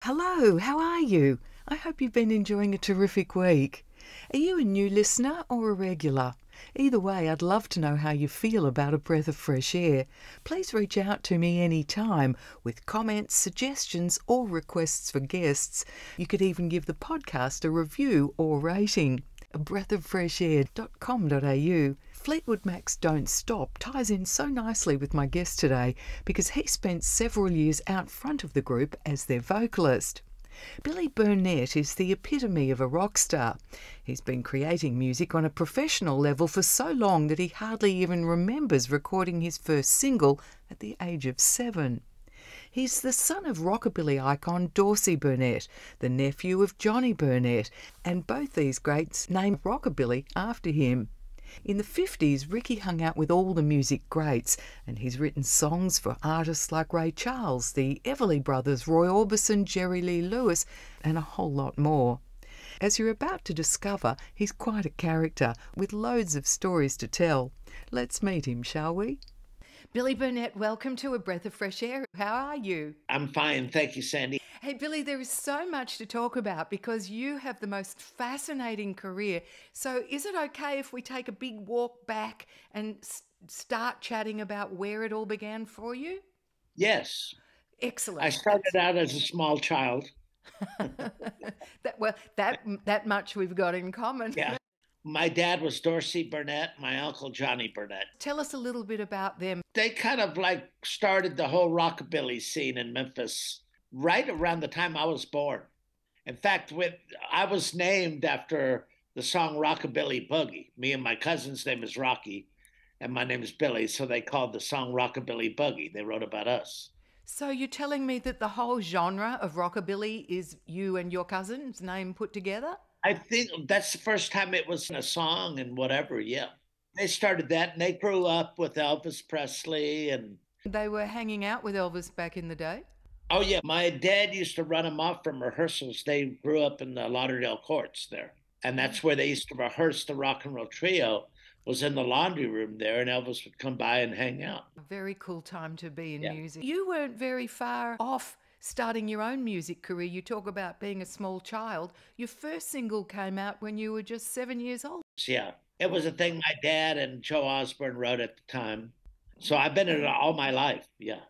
Hello, how are you? I hope you've been enjoying a terrific week. Are you a new listener or a regular? Either way, I'd love to know how you feel about a breath of fresh air. Please reach out to me anytime with comments, suggestions, or requests for guests. You could even give the podcast a review or rating. breathofreshair.com.au. Fleetwood Mac's Don't Stop ties in so nicely with my guest today because he spent several years out front of the group as their vocalist. Billy Burnette is the epitome of a rock star. He's been creating music on a professional level for so long that he hardly even remembers recording his first single at the age of 7. He's the son of rockabilly icon Dorsey Burnette, the nephew of Johnny Burnette, and both these greats named rockabilly after him. In the 50s, Ricky hung out with all the music greats, and he's written songs for artists like Ray Charles, the Everly Brothers, Roy Orbison, Jerry Lee Lewis, and a whole lot more. As you're about to discover, he's quite a character with loads of stories to tell. Let's meet him, shall we? Billy Burnette, welcome to A Breath of Fresh Air. How are you? I'm fine. Thank you, Sandy. Hey, Billy, there is so much to talk about because you have the most fascinating career. So is it okay if we take a big walk back and start chatting about where it all began for you? Yes. Excellent. I started out as a small child. that much we've got in common. Yeah. My dad was Dorsey Burnette, my uncle Johnny Burnette. Tell us a little bit about them. They kind of like started the whole rockabilly scene in Memphis right around the time I was born. In fact, I was named after the song Rockabilly Boogie. Me and my cousin's name is Rocky, and my name is Billy, so they called the song Rockabilly Boogie. They wrote about us. So you're telling me that the whole genre of rockabilly is you and your cousin's name put together? I think that's the first time it was in a song and whatever. Yeah. They started that and they grew up with Elvis Presley. And they were hanging out with Elvis back in the day? Oh, yeah. My dad used to run them off from rehearsals. They grew up in the Lauderdale courts there. And that's where they used to rehearse the rock and roll trio, was in the laundry room there. And Elvis would come by and hang out. A very cool time to be in music. You weren't very far off starting your own music career. You talk about being a small child. Your first single came out when you were just 7 years old. Yeah, it was a thing my dad and Joe Osborne wrote at the time. So I've been in it all my life. Yeah.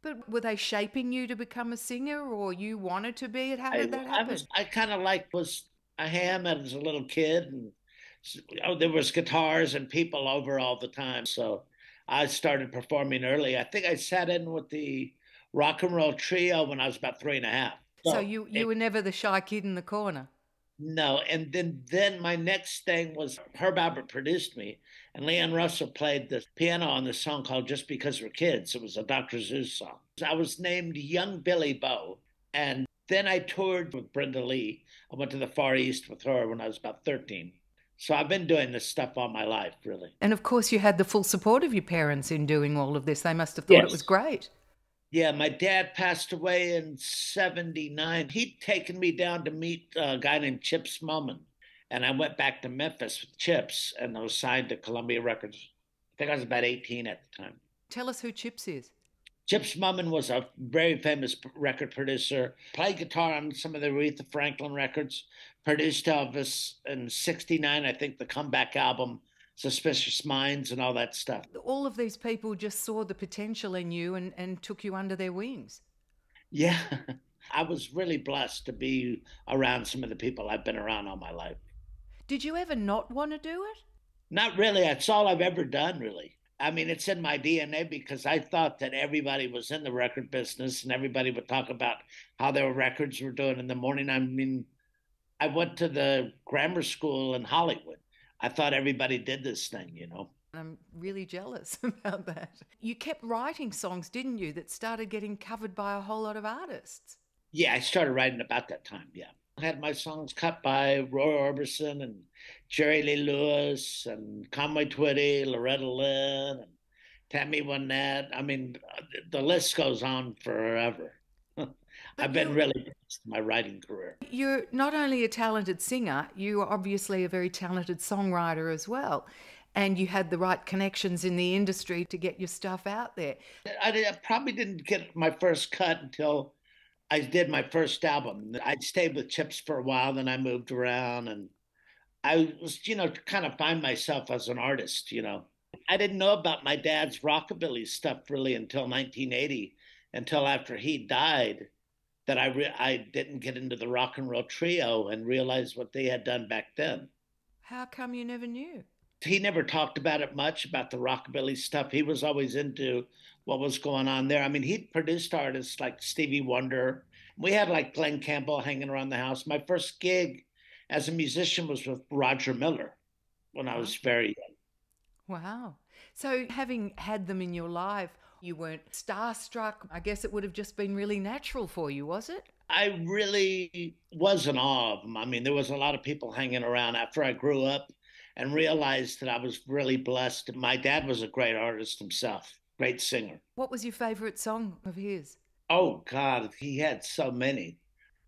But were they shaping you to become a singer, or you wanted to be? How did that happen? I kind of was a ham as a little kid, and there was guitars and people over all the time. So I started performing early. I think I sat in with the rock and roll trio when I was about 3.5. So you were never the shy kid in the corner? No. And then my next thing was Herb Alpert produced me, and Leon Russell played the piano on the song called Just Because We're Kids. It was a Dr. Zeus song. I was named Young Billy Bo. And then I toured with Brenda Lee. I went to the Far East with her when I was about 13. So I've been doing this stuff all my life, really. And of course, you had the full support of your parents in doing all of this. They must have thought it was great. Yeah, my dad passed away in 79. He'd taken me down to meet a guy named Chips Moman. And I went back to Memphis with Chips, and I was signed to Columbia Records. I think I was about 18 at the time. Tell us who Chips is. Chips Moman was a very famous record producer, played guitar on some of the Aretha Franklin records, produced Elvis in 69, I think the comeback album, Suspicious Minds and all that stuff. All of these people just saw the potential in you and took you under their wings. Yeah. I was really blessed to be around some of the people I've been around all my life. Did you ever not want to do it? Not really. That's all I've ever done, really. I mean, it's in my DNA because I thought that everybody was in the record business and everybody would talk about how their records were doing in the morning. I mean, I went to the grammar school in Hollywood. I thought everybody did this thing, you know. I'm really jealous about that. You kept writing songs, didn't you, that started getting covered by a whole lot of artists? Yeah, I started writing about that time, yeah. I had my songs cut by Roy Orbison and Jerry Lee Lewis and Conway Twitty, Loretta Lynn, and Tammy Wynette. I mean, the list goes on forever. I've been really blessed in my writing career. You're not only a talented singer, you are obviously a very talented songwriter as well. And you had the right connections in the industry to get your stuff out there. I probably didn't get my first cut until I did my first album. I stayed with Chips for a while, then I moved around and I was, kind of find myself as an artist, I didn't know about my dad's rockabilly stuff really until 1980, until after he died, that I didn't get into the rock and roll trio and realize what they had done back then. How come you never knew? He never talked about it much about the rockabilly stuff. He was always into what was going on there. I mean, he produced artists like Stevie Wonder. We had like Glenn Campbell hanging around the house. My first gig as a musician was with Roger Miller when I Wow. was very young. Wow. So, having had them in your life, you weren't starstruck. I guess it would have just been really natural for you, was it? I really was in awe of them. I mean, there was a lot of people hanging around after I grew up and realized that I was really blessed. My dad was a great artist himself, great singer. What was your favourite song of his? Oh, God, he had so many.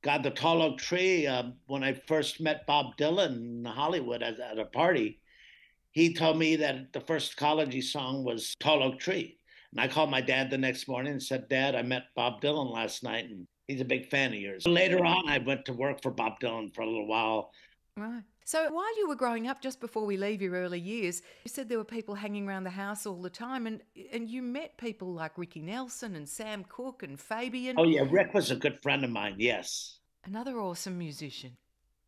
God, the Tall Oak Tree, when I first met Bob Dylan in Hollywood at a party, he told me that the first college song was Tall Oak Tree. And I called my dad the next morning and said, Dad, I met Bob Dylan last night and he's a big fan of yours. Later on, I went to work for Bob Dylan for a little while. Right. So, while you were growing up, just before we leave your early years, you said there were people hanging around the house all the time, and you met people like Ricky Nelson and Sam Cooke and Fabian, Oh, yeah, Rick was a good friend of mine. Yes. another awesome musician.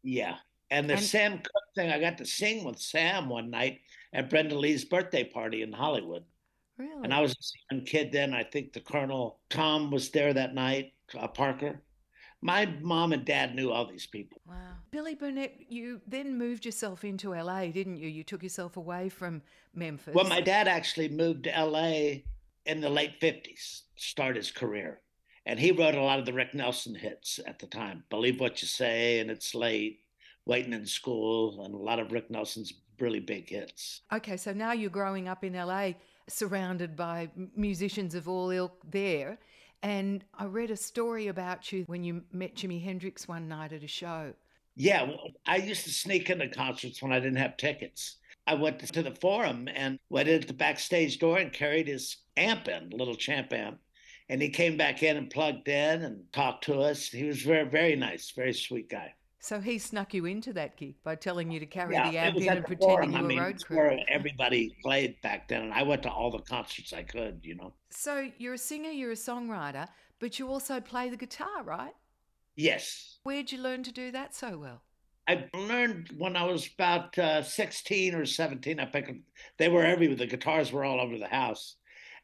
Yeah. And the And Sam Cooke thing, I got to sing with Sam one night at Brenda Lee's birthday party in Hollywood. And I really, was a young kid then. I think the Colonel Tom was there that night, Parker. My mom and dad knew all these people. wow. Billy Burnette, you then moved yourself into LA, didn't you? You took yourself away from Well, Memphis. my dad actually moved to LA in the late 50s, to start his career. And he wrote a lot of the Rick Nelson hits at the time. Believe What You Say, and It's Late, Waiting in School, and a lot of Rick Nelson's really big hits. Okay, so now you're growing up in LA, surrounded by musicians of all ilk there. And I read a story about you when you met Jimi Hendrix one night at a show. Yeah, well, I used to sneak into concerts when I didn't have tickets. I went to the Forum and went into the backstage door and carried his amp in, little champ amp. And he came back in and plugged in and talked to us. He was very, very nice, very sweet guy. So he snuck you into that gig by telling you to carry Yeah, the it amp was in at and the pretending Forum. I you were mean, road it's crew. where everybody played back then. And I went to all the concerts I could. So you're a singer, you're a songwriter, but you also play the guitar, right? Yes. Where'd you learn to do that so well? I learned when I was about 16 or 17. They were everywhere. The guitars were all over the house.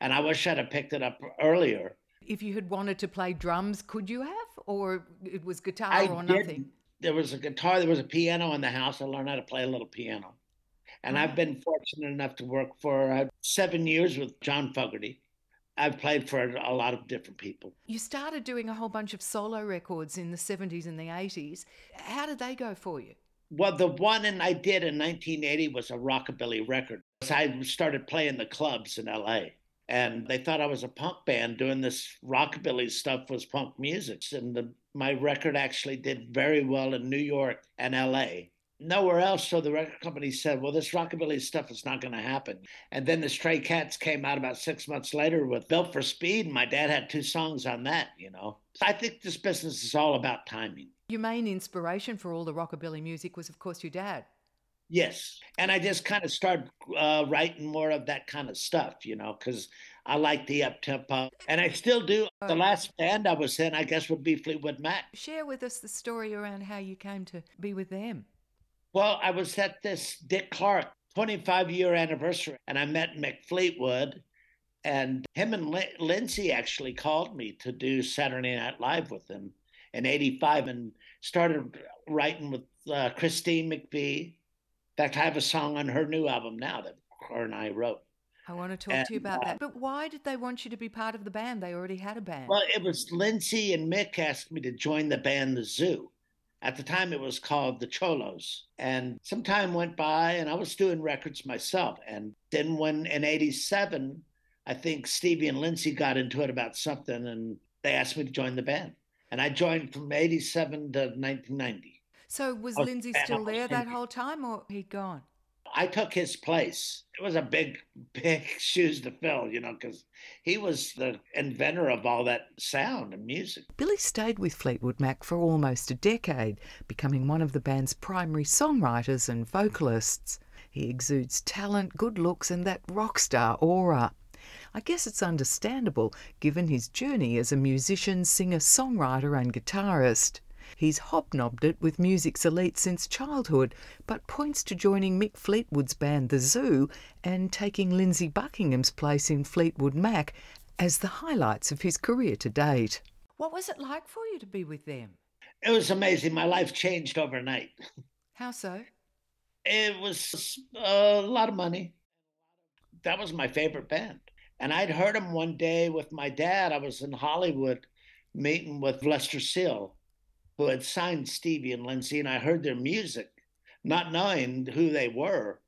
And I wish I'd have picked it up earlier. If you had wanted to play drums, could you have? Or it was I guitar or nothing? didn't. There was a guitar, there was a piano in the house. I learned how to play a little piano. And I've Right. been fortunate enough to work for 7 years with John Fogerty. I've played for a lot of different people. You started doing a whole bunch of solo records in the 70s and the 80s. How did they go for you? Well, the one I did in 1980 was a rockabilly record. So I started playing the clubs in LA, and they thought I was a punk band doing this rockabilly stuff was punk music. And my record actually did very well in New York and LA. Nowhere else. So the record company said, well, this rockabilly stuff is not going to happen. And then the Stray Cats came out about 6 months later with Built for Speed. And my dad had 2 songs on that. So I think this business is all about timing. Your main inspiration for all the rockabilly music was, of course, your dad. Yes. And I just kind of started writing more of that kind of stuff, because I like the up tempo. And I still do. The Oh, last band I was in, I guess, would be Fleetwood Mac. share with us the story around how you came to be with them. Well, I was at this Dick Clark 25-year anniversary, and I met Mick Fleetwood, and him and Lindsay actually called me to do Saturday Night Live with them in '85, and started writing with Christine McVie. In fact, I have a song on her new album now that her and I wrote. I want to talk And to you about that. But why did they want you to be part of the band? They already had a band. well, it was Lindsay and Mick asked me to join the band The Zoo. At the time, it was called the Cholos. And some time went by, and I was doing records myself. And then when in '87, I think Stevie and Lindsay got into it about something, and they asked me to join the band. And I joined from '87 to 1990. So was I was Lindsay a fan still almost there that 10 years. whole time or he'd gone? I took his place. It was a big, big shoes to fill, because he was the inventor of all that sound and music. Billy stayed with Fleetwood Mac for almost a decade, becoming one of the band's primary songwriters and vocalists. He exudes talent, good looks, and that rock star aura. I guess it's understandable, given his journey as a musician, singer, songwriter and guitarist. He's hobnobbed it with music's elite since childhood, but points to joining Mick Fleetwood's band The Zoo and taking Lindsey Buckingham's place in Fleetwood Mac as the highlights of his career to date. What was it like for you to be with them? It was amazing. My life changed overnight. How so? It was a lot of money. That was my favorite band. And I'd heard them one day with my dad. I was in Hollywood meeting with Lester Seal, who had signed Stevie and Lindsey, and I heard their music, not knowing who they were.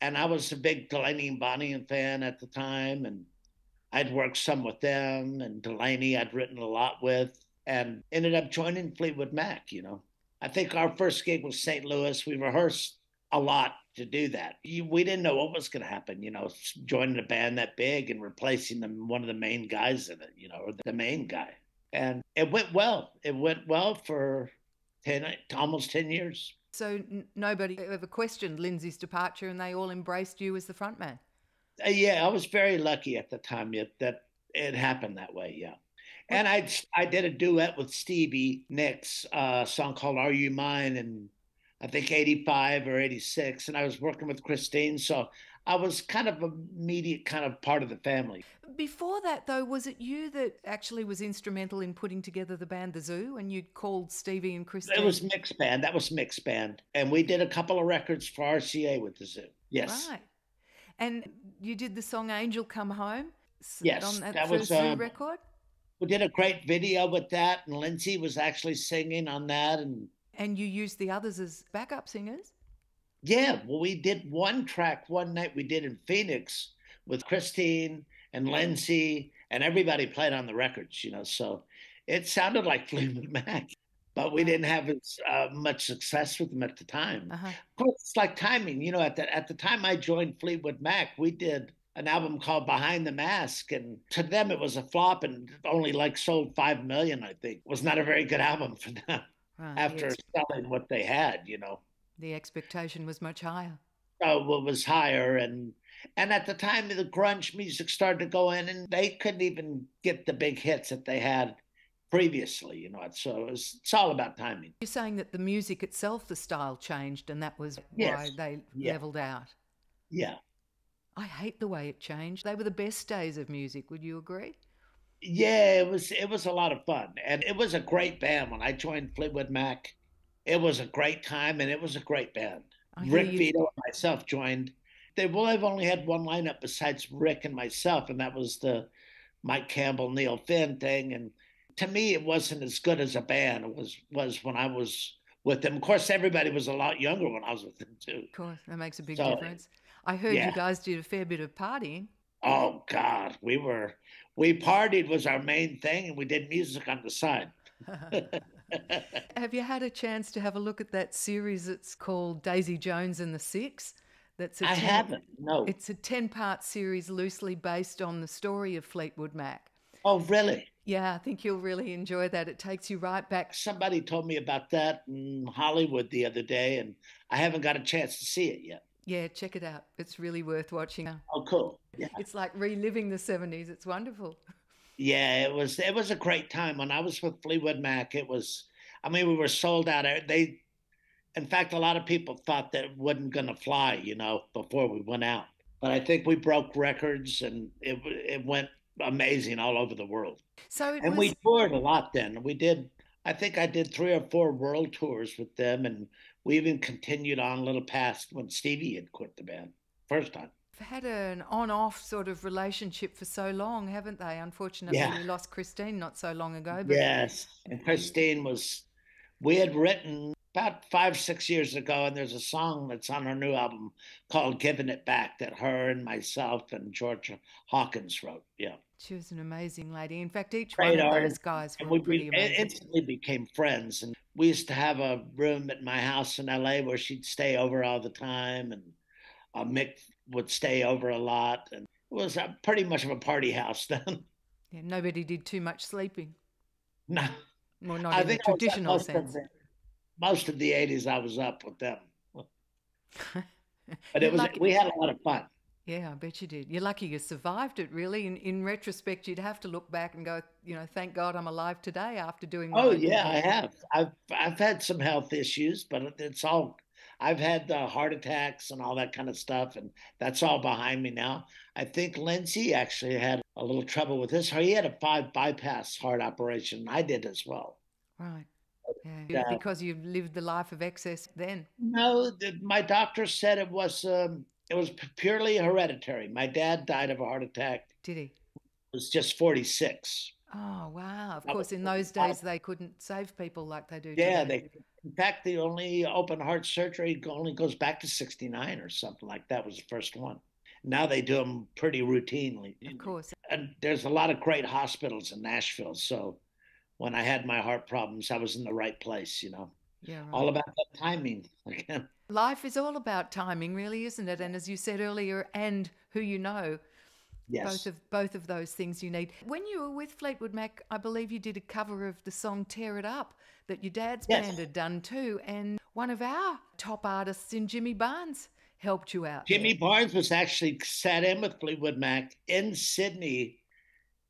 And I was a big Delaney and Bonnie fan at the time, and I'd worked some with them, and Delaney I'd written a lot with, and ended up joining Fleetwood Mac, I think our first gig was St. Louis. We rehearsed a lot to do that. We didn't know what was going to happen, joining a band that big and replacing one of the main guys in it, or the main guy. And it went well. It went well for almost 10 years. So nobody ever questioned Lindsey's departure and they all embraced you as the frontman? Yeah, I was very lucky at the time that it happened that way, yeah. And I did a duet with Stevie Nicks, a song called Are You Mine, in I think 85 or 86. And I was working with Christine, so I was kind of immediate kind of part of the family. Before that, though, was it you that actually was instrumental in putting together the band The Zoo, and you'd called Stevie and Christine? It was Mick's band. That was Mick's band. And we did a couple of records for RCA with The Zoo. Yes. Right. And you did the song Angel Come Home? Yes. On that first Zoo record? We did a great video with that, and Lindsey was actually singing on that. And you used the others as backup singers? Yeah, well, we did one track one night we did in Phoenix with Christine and Lindsey, and everybody played on the records, so it sounded like Fleetwood Mac, but we didn't have as much success with them at the time. Uh-huh. Of course, it's like timing, at the time I joined Fleetwood Mac, we did an album called Behind the Mask, and to them it was a flop and only sold 5 million, I think. It was not a very good album for them after selling what they had, The expectation was much higher. Oh, it was higher, and at the time the grunge music started to go in, and they couldn't even get the big hits that they had previously, So it's all about timing. You're saying that the music itself, the style changed, and that was why they leveled out. Yeah. I hate the way it changed. They were the best days of music. Would you agree? Yeah, it was a lot of fun, and it was a great band when I joined Fleetwood Mac. It was a great time, and it was a great band. Rick Vito and myself joined. They've only had one lineup besides Rick and myself, and that was the Mike Campbell, Neil Finn thing. And to me, it wasn't as good as a band. It was when I was with them. Of course, everybody was a lot younger when I was with them, too. Of course, that makes a big difference. I heard you guys did a fair bit of partying. Oh, God. We partied was our main thing, and we did music on the side. Have you had a chance to have a look at that series? It's called Daisy Jones and the Six. I haven't, no. It's a 10-part series loosely based on the story of Fleetwood Mac. Oh, really? Yeah, I think you'll really enjoy that. It takes you right back. Somebody told me about that in Hollywood the other day, and I haven't got a chance to see it yet. Yeah, check it out. It's really worth watching. Oh, cool. Yeah. It's like reliving the 70s. It's wonderful. Yeah, it was a great time. When I was with Fleetwood Mac, we were sold out. In fact, a lot of people thought that it wasn't going to fly, before we went out. But I think we broke records, and it went amazing all over the world. We toured a lot then. I think I did 3 or 4 world tours with them, and we even continued on a little past when Stevie had quit the band first time. They've had an on-off sort of relationship for so long, haven't they? Unfortunately, we lost Christine not so long ago. But... Yes, and Christine we had written about 5-6 years ago, and there's a song that's on our new album called Giving It Back that her and myself and Georgia Hawkins wrote, yeah. She was an amazing lady. In fact, each one of those guys were pretty amazing. Instantly became friends, and we used to have a room at my house in L.A. where she'd stay over all the time, and Mick would stay over a lot, and it was pretty much of a party house then. Yeah, nobody did too much sleeping. No, Well, not I in the think I was up traditional sense. most of the '80s. I was up with them, but You're lucky. we had a lot of fun. Yeah, I bet you did. You're lucky you survived it, really. In retrospect, you'd have to look back and go, thank God I'm alive today after doing what Oh I did yeah, I then. have. I've had some health issues, but it's all. I've had heart attacks and all that kind of stuff, and that's all behind me now. I think Lindsay actually had a little trouble with this. He had a 5 bypass heart operation. I did as well. Right. Yeah. Because you've lived the life of excess then. No, my doctor said it was purely hereditary. My dad died of a heart attack. Did he? Was just 46. Oh, wow. Of That was course, in those 45. days, they couldn't save people like they do Yeah, today. in fact, the only open heart surgery only goes back to 69 or something like that was the first one. Now they do them pretty routinely. Of course. And there's a lot of great hospitals in Nashville. So when I had my heart problems, I was in the right place, Yeah, right. All about the timing again. Life is all about timing, really, isn't it? And as you said earlier, and who you know, Yes. both of those things you need. When you were with Fleetwood Mac, I believe you did a cover of the song "Tear It Up" that your dad's Yes. band had done too, and one of our top artists in Jimmy Barnes helped you out Jimmy there. Barnes was actually sat in with Fleetwood Mac in Sydney,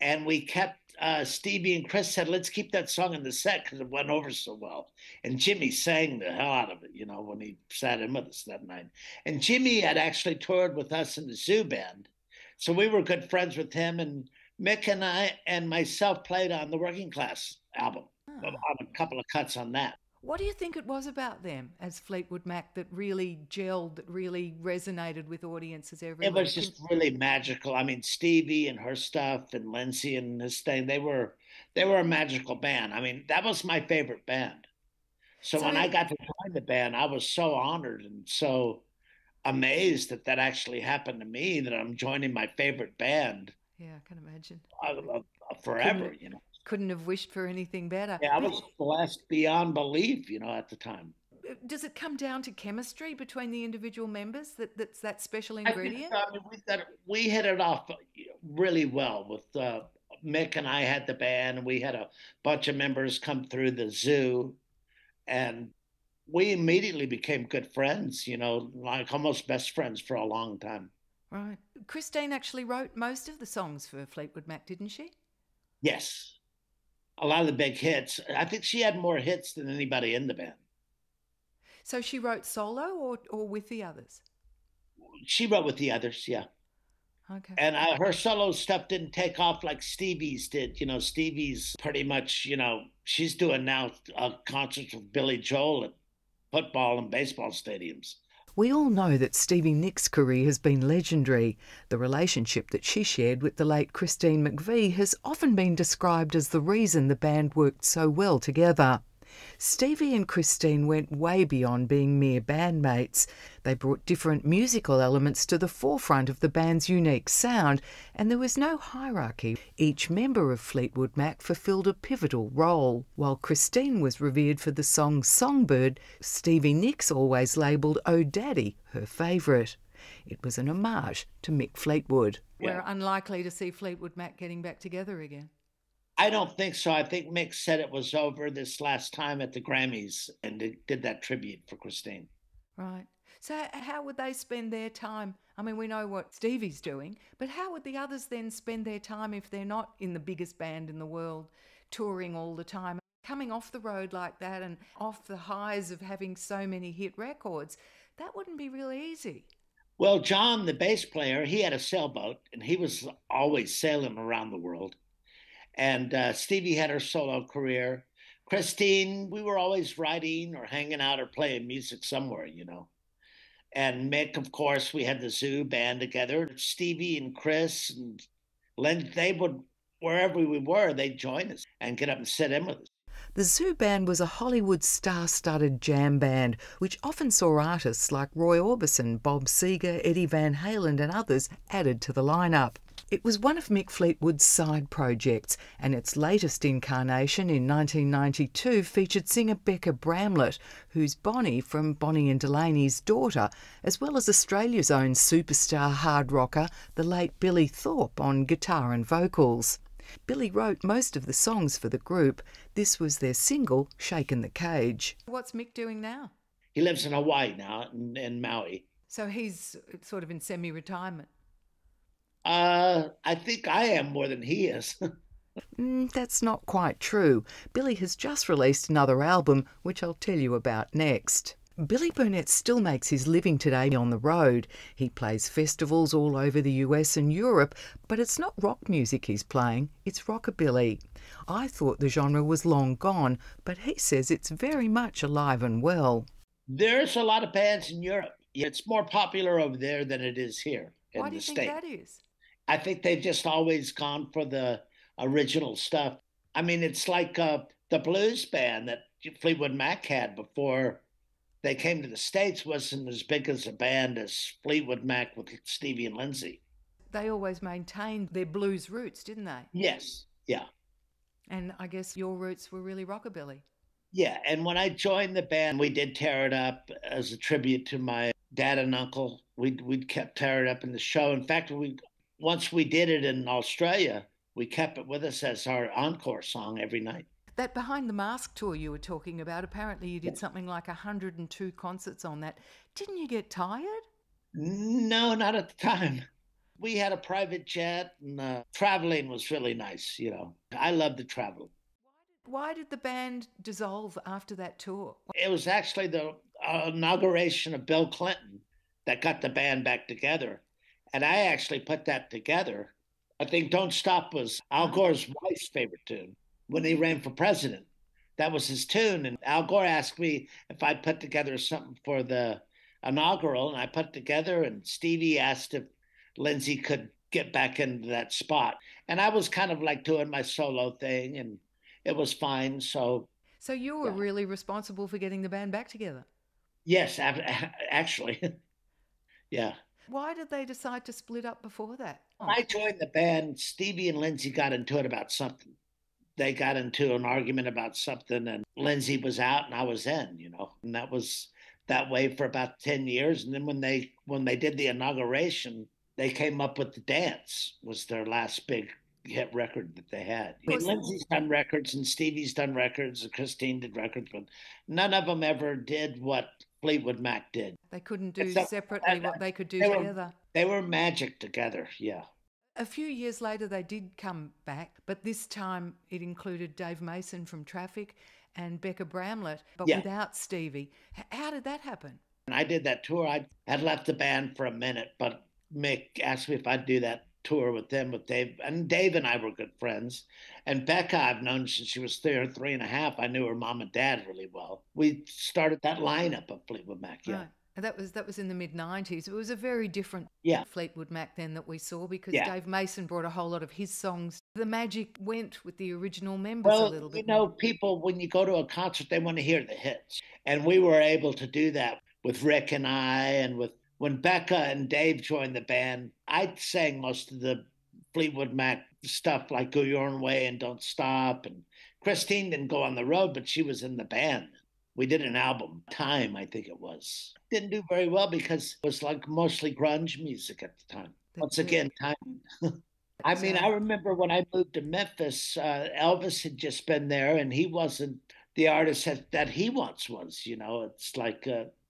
and we kept Stevie and Chris said, "Let's keep that song in the set because it went over so well." And Jimmy sang the hell out of it, when he sat in with us that night. And Jimmy had actually toured with us in the Zoo Band, so we were good friends with him. And Mick and I and myself played on the Working Class album, on a couple of cuts on that. What do you think it was about them as Fleetwood Mac that really gelled, that really resonated with audiences It everywhere? was just really magical. I mean, Stevie and her stuff and Lindsay and his thing, they were a magical band. I mean, that was my favorite band. So when I got to join the band, I was so honored and so amazed that that actually happened to me, that I'm joining my favorite band Yeah, I can imagine. forever, Couldn't have wished for anything better. Yeah, I was blessed beyond belief, at the time. Does it come down to chemistry between the individual members that's that special I think ingredient? so. I mean, we hit it off really well with Mick and I had the band, and we had a bunch of members come through the zoo, and we immediately became good friends, like almost best friends for a long time. Right. Christine actually wrote most of the songs for Fleetwood Mac, didn't she? Yes. A lot of the big hits. I think she had more hits than anybody in the band. So she wrote solo or with the others? She wrote with the others, yeah. Okay. And her solo stuff didn't take off like Stevie's did. Stevie's pretty much, she's doing now concerts with Billy Joel at football and baseball stadiums. We all know that Stevie Nicks' career has been legendary. The relationship that she shared with the late Christine McVie has often been described as the reason the band worked so well together. Stevie and Christine went way beyond being mere bandmates. They brought different musical elements to the forefront of the band's unique sound, and there was no hierarchy. Each member of Fleetwood Mac fulfilled a pivotal role. While Christine was revered for the song Songbird, Stevie Nicks always labelled Oh Daddy her favourite. It was an homage to Mick Fleetwood. Yeah. We're unlikely to see Fleetwood Mac getting back together again. I don't think so. I think Mick said it was over this last time at the Grammys, and they did that tribute for Christine. Right. So how would they spend their time? I mean, we know what Stevie's doing, but how would the others then spend their time if they're not in the biggest band in the world, touring all the time, coming off the road like that and off the highs of having so many hit records? That wouldn't be really easy. Well, John, the bass player, he had a sailboat, and he was always sailing around the world. And Stevie had her solo career. Christine, we were always writing or hanging out or playing music somewhere, And Mick, of course, we had the Zoo band together. Stevie and Chris and Len, they would, wherever we were, they'd join us and get up and sit in with us. The Zoo Band was a Hollywood star-studded jam band, which often saw artists like Roy Orbison, Bob Seger, Eddie Van Halen and others added to the lineup. It was one of Mick Fleetwood's side projects, and its latest incarnation in 1992 featured singer Becca Bramlett, who's Bonnie from Bonnie and Delaney's daughter, as well as Australia's own superstar hard rocker, the late Billy Thorpe, on guitar and vocals. Billy wrote most of the songs for the group. This was their single, Shakin' the Cage. What's Mick doing now? He lives in Hawaii now, in Maui. So he's sort of in semi-retirement. I think I am more than he is. That's not quite true. Billy has just released another album, which I'll tell you about next. Billy Burnette still makes his living today on the road. He plays festivals all over the US and Europe, but it's not rock music he's playing, it's rockabilly. I thought the genre was long gone, but he says it's very much alive and well. There's a lot of bands in Europe. It's more popular over there than it is here in the States. Why do you think that is? I think they've just always gone for the original stuff. I mean, it's like the blues band that Fleetwood Mac had before they came to the States wasn't as big as a band as Fleetwood Mac with Stevie and Lindsay. They always maintained their blues roots, didn't they? Yes, yeah. And I guess your roots were really rockabilly. Yeah, and when I joined the band, we did Tear It Up as a tribute to my dad and uncle. We'd kept Tear It Up in the show. In fact, once we did it in Australia, we kept it with us as our encore song every night. That Behind the Mask tour you were talking about, apparently you did something like 102 concerts on that. Didn't you get tired? No, not at the time. We had a private jet, and traveling was really nice, you know. I love to travel. Why did the band dissolve after that tour? It was actually the inauguration of Bill Clinton that got the band back together. And I actually put that together. I think Don't Stop was Al Gore's wife's favorite tune when he ran for president. That was his tune. And Al Gore asked me if I'd put together something for the inaugural, and I put it together, and Stevie asked if Lindsay could get back into that spot. And I was kind of like doing my solo thing, and it was fine. So you were really responsible for getting the band back together? Yes, actually. Yeah. Why did they decide to split up before that? When I joined the band, Stevie and Lindsay got into it about something. They got into an argument about something, and Lindsay was out and I was in, you know, and that was that way for about 10 years. And then when they did the inauguration, they came up with The Dance, was their last big hit record that they had. I mean, Lindsay's done records and Stevie's done records and Christine did records, but none of them ever did what Fleetwood Mac did. They couldn't do separately what they could do together. They were magic together, yeah. A few years later they did come back, but this time it included Dave Mason from Traffic and Becca Bramlett, but without Stevie. How did that happen? When I did that tour, I had left the band for a minute, but Mick asked me if I'd do that tour with them, with Dave. And Dave and I were good friends. And Becca, I've known since she was 3.5. I knew her mom and dad really well. We started that lineup of Fleetwood Mac, yeah. Right. And that was in the mid-90s. It was a very different Fleetwood Mac then that we saw, because Dave Mason brought a whole lot of his songs. The magic went with the original members a little bit. You know, people, when you go to a concert, they want to hear the hits. And we were able to do that with Rick and I, and when Becca and Dave joined the band, I sang most of the Fleetwood Mac stuff like Go Your Own Way and Don't Stop. And Christine didn't go on the road, but she was in the band. We did an album, Time, I think it was. Didn't do very well because it was like mostly grunge music at the time. Once again, time. I mean, I remember when I moved to Memphis, Elvis had just been there, and he wasn't the artist that he once was, you know. It's like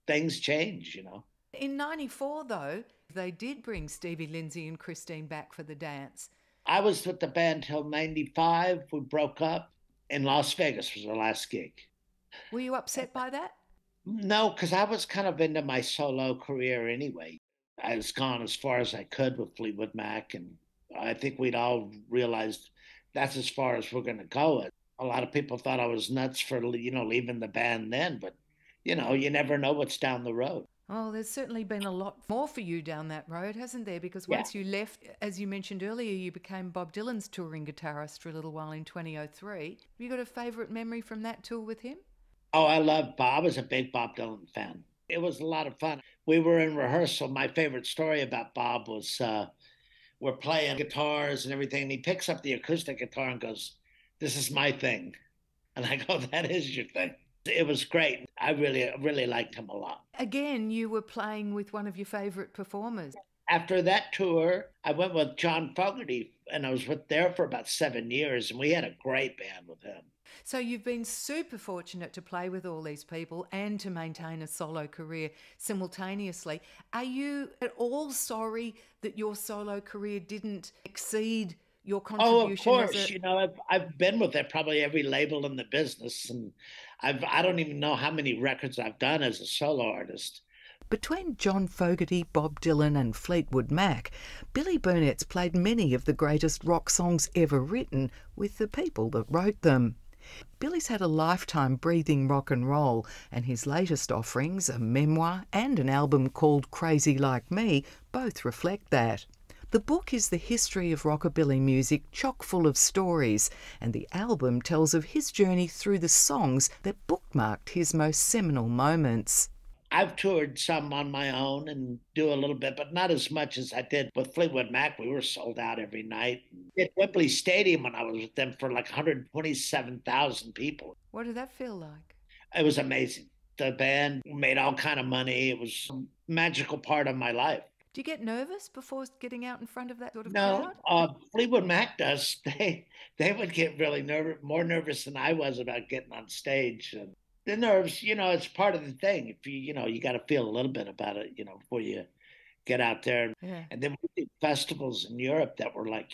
things change, you know. In 94, though, they did bring Stevie, Lindsay and Christine back for The Dance. I was with the band till 95. We broke up. In Las Vegas was our last gig. Were you upset by that? No, because I was kind of into my solo career anyway. I was gone as far as I could with Fleetwood Mac, and I think we'd all realized that's as far as we're going to go. A lot of people thought I was nuts for, you know, leaving the band then, but, you know, you never know what's down the road. Oh, there's certainly been a lot more for you down that road, hasn't there? Because once you left, as you mentioned earlier, you became Bob Dylan's touring guitarist for a little while in 2003. Have you got a favourite memory from that tour with him? Oh, I love Bob. I was a big Bob Dylan fan. It was a lot of fun. We were in rehearsal. My favorite story about Bob was we're playing guitars and everything. And he picks up the acoustic guitar and goes, "This is my thing." And I go, "That is your thing." It was great. I really liked him a lot. Again, you were playing with one of your favourite performers. After that tour, I went with John Fogerty, and I was there for about 7 years, and we had a great band with him. So you've been super fortunate to play with all these people and to maintain a solo career simultaneously. Are you at all sorry that your solo career didn't exceed your contribution? Oh, of course. I've been with probably every label in the business, and I don't even know how many records I've done as a solo artist. Between John Fogerty, Bob Dylan and Fleetwood Mac, Billy Burnett's played many of the greatest rock songs ever written with the people that wrote them. Billy's had a lifetime breathing rock and roll, and his latest offerings, a memoir and an album called Crazy Like Me, both reflect that. The book is the history of rockabilly music, chock full of stories, and the album tells of his journey through the songs that bookmarked his most seminal moments. I've toured some on my own and do a little bit, but not as much as I did with Fleetwood Mac. We were sold out every night. At Wembley Stadium when I was with them for like 127,000 people. What did that feel like? It was amazing. The band made all kind of money. It was a magical part of my life. Do you get nervous before getting out in front of that sort of crowd? No, Fleetwood Mac does. They would get really more nervous than I was about getting on stage. And the nerves, it's part of the thing. If you got to feel a little bit about it, before you get out there. Yeah. And then we did festivals in Europe that were like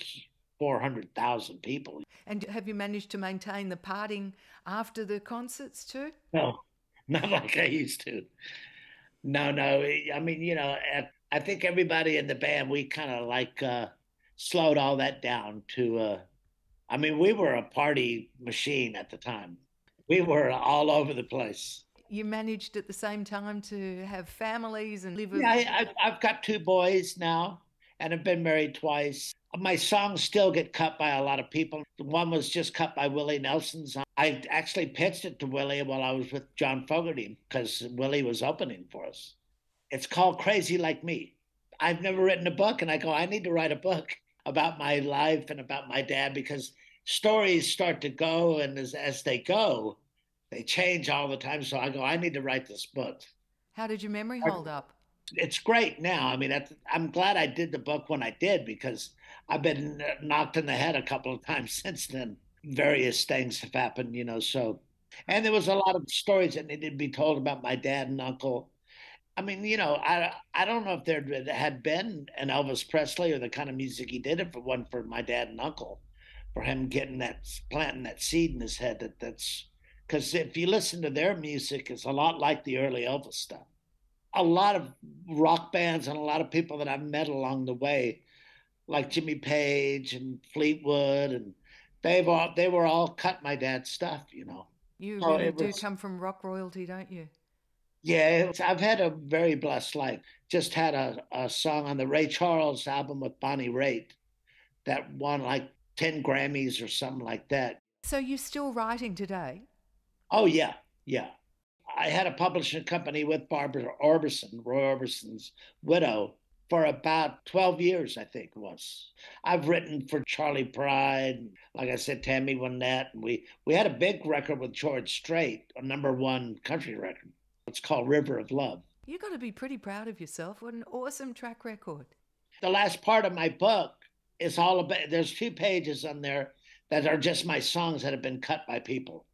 400,000 people. And have you managed to maintain the partying after the concerts too? No, not like I used to. No. I mean, I think everybody in the band, we kind of like slowed all that down to, I mean, we were a party machine at the time. We were all over the place. You managed at the same time to have families and live. Yeah, I've got 2 boys now and I've been married twice. My songs still get cut by a lot of people. One was just cut by Willie Nelson's. I actually pitched it to Willie while I was with John Fogerty because Willie was opening for us. It's called Crazy Like Me. I've never written a book, and I go, I need to write a book about my life and about my dad because stories start to go, and as they go, they change all the time. So I go, I need to write this book. How did your memory hold up? It's great now. I mean, I'm glad I did the book when I did because I've been knocked in the head a couple of times since then. Various things have happened, so. And there was a lot of stories that needed to be told about my dad and uncle. I mean, I don't know if there had been an Elvis Presley or the kind of music he did if it wasn't for my dad and uncle, for him planting that seed in his head. That's because if you listen to their music, it's a lot like the early Elvis stuff. A lot of rock bands and a lot of people that I've met along the way, like Jimmy Page and Fleetwood, and they were all cut my dad's stuff. You really do come from rock royalty, don't you? Yeah, I've had a very blessed life. Just had a song on the Ray Charles album with Bonnie Raitt that won like 10 Grammys or something like that. So you're still writing today? Oh, yeah. I had a publishing company with Barbara Orbison, Roy Orbison's widow, for about 12 years, I think it was. I've written for Charlie Pride, like I said, Tammy Wynette. And we had a big record with George Strait, a #1 country record. It's called River of Love. You've got to be pretty proud of yourself. What an awesome track record. The last part of my book is all about, there's 2 pages on there that are just my songs that have been cut by people.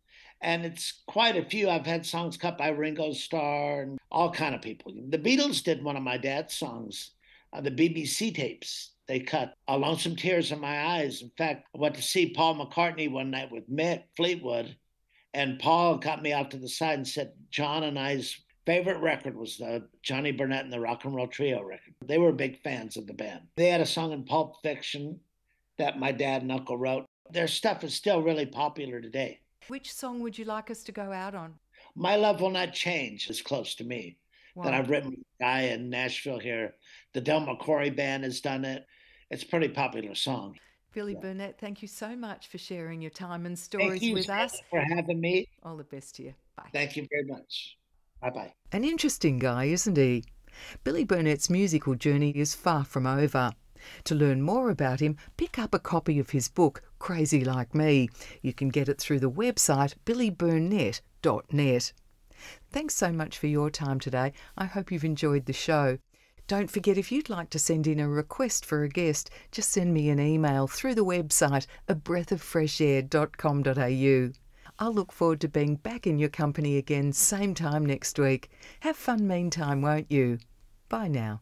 And it's quite a few. I've had songs cut by Ringo Starr and all kind of people. The Beatles did one of my dad's songs, the BBC tapes. They cut Lonesome Tears in My Eyes. In fact, I went to see Paul McCartney one night with Mick Fleetwood. And Paul got me out to the side and said, John and I's favorite record was the Johnny Burnette and the Rock and Roll Trio record. They were big fans of the band. They had a song in Pulp Fiction that my dad and uncle wrote. Their stuff is still really popular today. Which song would you like us to go out on? My Love Will Not Change is close to me. Wow. That I've written with a guy in Nashville here. The Del McCoury Band has done it. It's a pretty popular song. Billy Burnette, thank you so much for sharing your time and stories with us. Thank you for having me. All the best to you. Bye. Thank you very much. Bye-bye. An interesting guy, isn't he? Billy Burnett's musical journey is far from over. To learn more about him, pick up a copy of his book, Crazy Like Me. You can get it through the website billyburnette.net. Thanks so much for your time today. I hope you've enjoyed the show. Don't forget, if you'd like to send in a request for a guest, just send me an email through the website abreathoffreshair.com.au. I'll look forward to being back in your company again same time next week. Have fun meantime, won't you? Bye now.